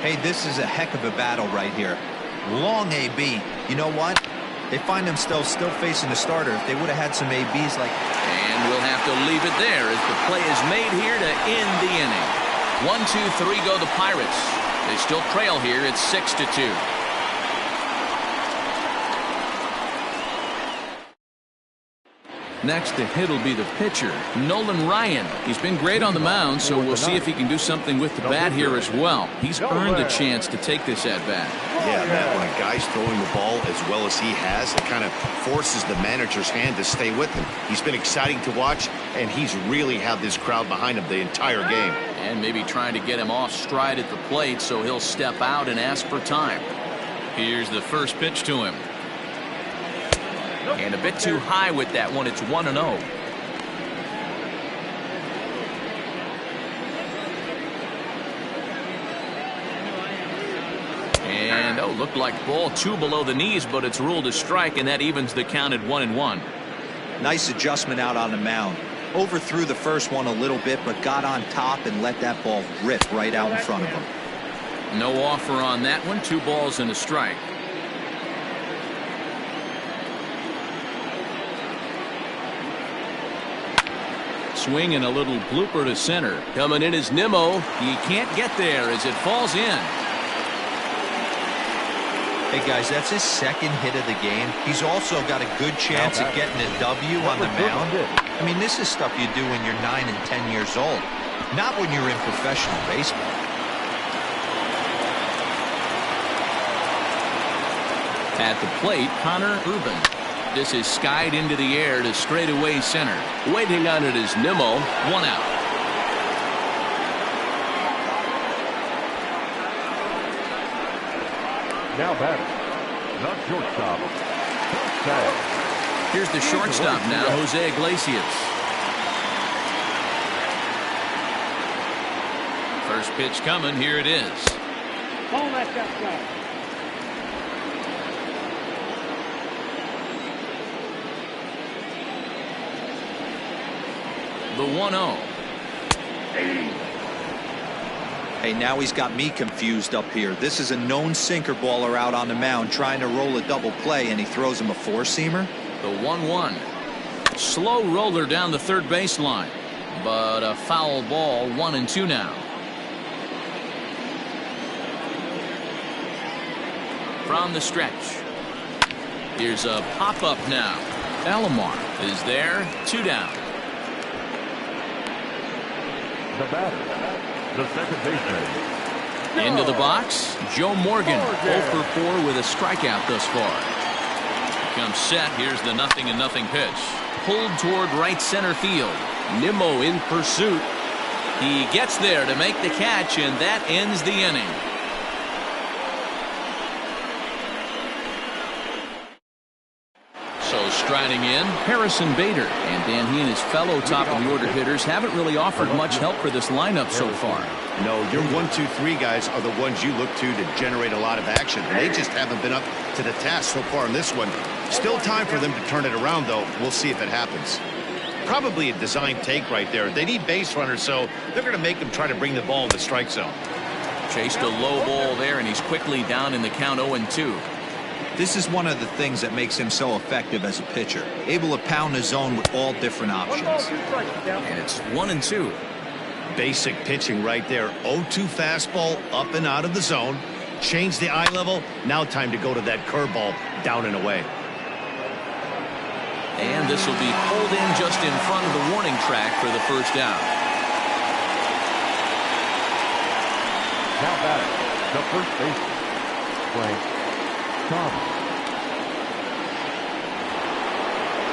Hey, this is a heck of a battle right here. Long AB. You know what? They find themselves still facing the starter. If they would have had some ABs like... And we'll have to leave it there as the play is made here to end the inning. 1-2-3 go the Pirates. They still trail here. It's 6-2. Next to hit will be the pitcher, Nolan Ryan. He's been great on the mound, so we'll see if he can do something with the bat here as well. He's earned a chance to take this at-bat. Yeah, Matt, when a guy's throwing the ball as well as he has, it kind of forces the manager's hand to stay with him. He's been exciting to watch, and he's really had this crowd behind him the entire game. And maybe trying to get him off stride at the plate, so he'll step out and ask for time. Here's the first pitch to him. And a bit too high with that one. It's 1-0. And looked like ball 2 below the knees, but it's ruled a strike, and that evens the count at 1-1. Nice adjustment out on the mound. Overthrew the first one a little bit, but got on top and let that ball rip right out in front of him. No offer on that one. 2 balls and a strike. Swing and a little blooper to center. Coming in is Nimmo. He can't get there as it falls in. Hey guys, that's his 2nd hit of the game. He's also got a good chance at getting a W on the mound. I mean, this is stuff you do when you're 9 and 10 years old, not when you're in professional baseball. At the plate, Connor Urban. This is skied into the air to straightaway center. Waiting on it is Nimmo. 1 out. Now batting, the shortstop. Here's the shortstop now, Jose Iglesias. First pitch coming. Here it is. Home at that shot. The 1-0. Hey, now he's got me confused up here. This is a known sinker baller out on the mound trying to roll a double play, and he throws him a 4-seamer. The 1-1. Slow roller down the third baseline, but a foul ball. 1-2 now. From the stretch. Here's a pop-up now. Alomar is there. 2 down. The batter, the second baseman. Into the box, Joe Morgan. 0 for 4 with a strikeout thus far. Comes set. Here's the 0-0 pitch. Pulled toward right center field. Nimmo in pursuit. He gets there to make the catch, and that ends the inning. So striding in, Harrison Bader. And Dan, he and his fellow top-of-the-order hitters haven't really offered much help for this lineup so far. No, your 1-2-3 guys are the ones you look to generate a lot of action. And they just haven't been up to the task so far in this one. Still time for them to turn it around, though. We'll see if it happens. Probably a design take right there. They need base runners, so they're going to make them try to bring the ball in the strike zone. Chased a low ball there, and he's quickly down in the count 0-2. This is one of the things that makes him so effective as a pitcher. Able to pound the zone with all different 1 ball, options. 2 strikes. And it's 1-2. Basic pitching right there. 0-2 fastball up and out of the zone. Change the eye level. Now time to go to that curveball down and away. And this will be pulled in just in front of the warning track for the first out. Now batting, the first baseman. Frank Thomas.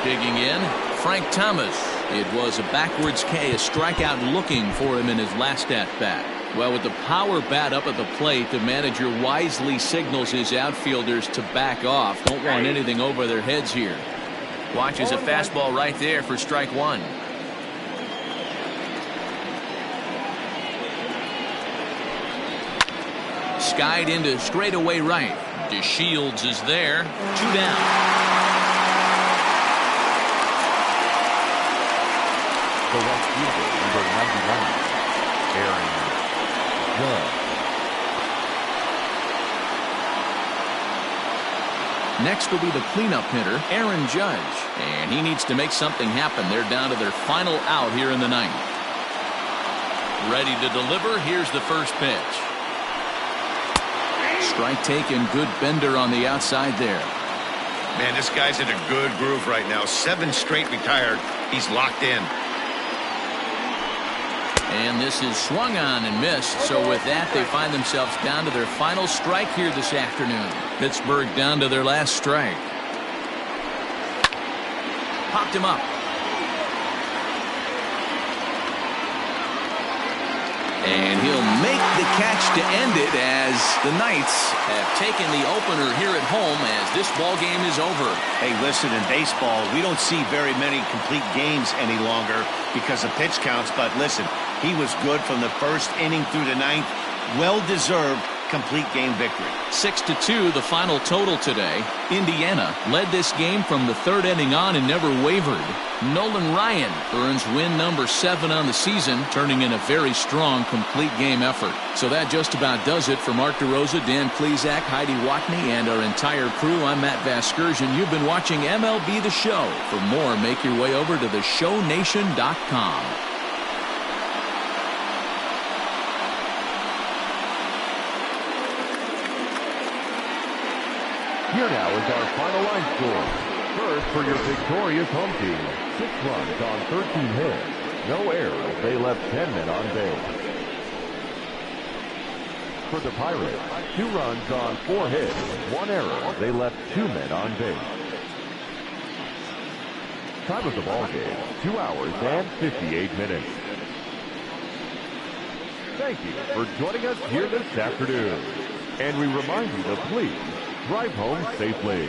Digging in, Frank Thomas. It was a backwards K, a strikeout looking for him in his last at-bat. Well, with the power bat up at the plate, the manager wisely signals his outfielders to back off. Don't want anything over their heads here. Watches a fastball right there for strike one. Skied into straightaway right. DeShields is there. 2 down. The left fielder, number 99, Aaron Judge. Next will be the cleanup hitter, Aaron Judge. And he needs to make something happen. They're down to their final out here in the ninth. Ready to deliver. Here's the first pitch. Strike taken. Good bender on the outside there. Man, this guy's in a good groove right now. 7 straight retired. He's locked in. And this is swung on and missed. So with that, they find themselves down to their final strike here this afternoon. Pittsburgh down to their last strike. Popped him up. And he'll make the catch to end it as the Knights have taken the opener here at home as this ball game is over. Hey, listen, in baseball, we don't see very many complete games any longer because of pitch counts. But listen, he was good from the first inning through the ninth. Well-deserved complete game victory. 6-2 the final total today. Indiana led this game from the third inning on and never wavered. Nolan Ryan earns win number 7 on the season, turning in a very strong complete game effort. So that just about does it for Mark DeRosa, Dan Plesac, Heidi Watney, and our entire crew. I'm Matt Vasgersian. You've been watching MLB The Show. For more, make your way over to theshownation.com. Here now is our final line score. First for your victorious home team. 6 runs on 13 hits. No errors. They left 10 men on base. For the Pirates, 2 runs on 4 hits. 1 error. They left 2 men on base. Time of the ball game, 2 hours and 58 minutes. Thank you for joining us here this afternoon. And we remind you to please drive home safely.